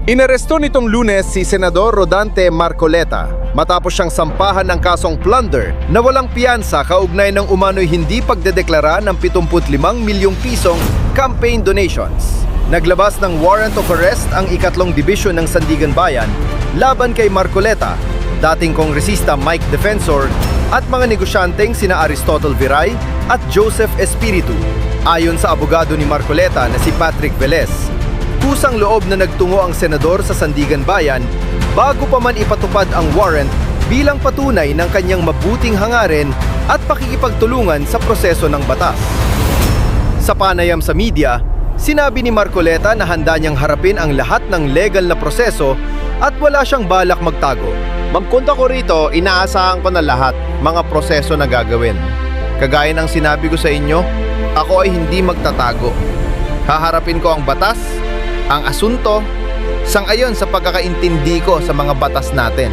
Inaresto nitong Lunes si Senador Rodante Marcoleta matapos siyang sampahan ng kasong plunder na walang piyansa kaugnay ng umano'y hindi pagdedeklara ng 75 milyong pisong campaign donations. Naglabas ng warrant of arrest ang ikatlong dibisyon ng Sandigan Bayan laban kay Marcoleta, dating kongresista Mike Defensor at mga negosyanteng sina Aristotle Viray at Joseph Espiritu. Ayon sa abogado ni Marcoleta na si Patrick Velez, kusang loob na nagtungo ang senador sa Sandigan Bayan bago pa man ipatupad ang warrant bilang patunay ng kanyang mabuting hangarin at pakikipagtulungan sa proseso ng batas. Sa panayam sa media, sinabi ni Marcoleta na handa niyang harapin ang lahat ng legal na proseso at wala siyang balak magtago. Magpunta ko rito, inaasahan ko na lahat mga proseso na gagawin. Kagaya ng sinabi ko sa inyo, ako ay hindi magtatago. Haharapin ko ang batas, ang asunto, sang-ayon sa pagkakaintindi ko sa mga batas natin.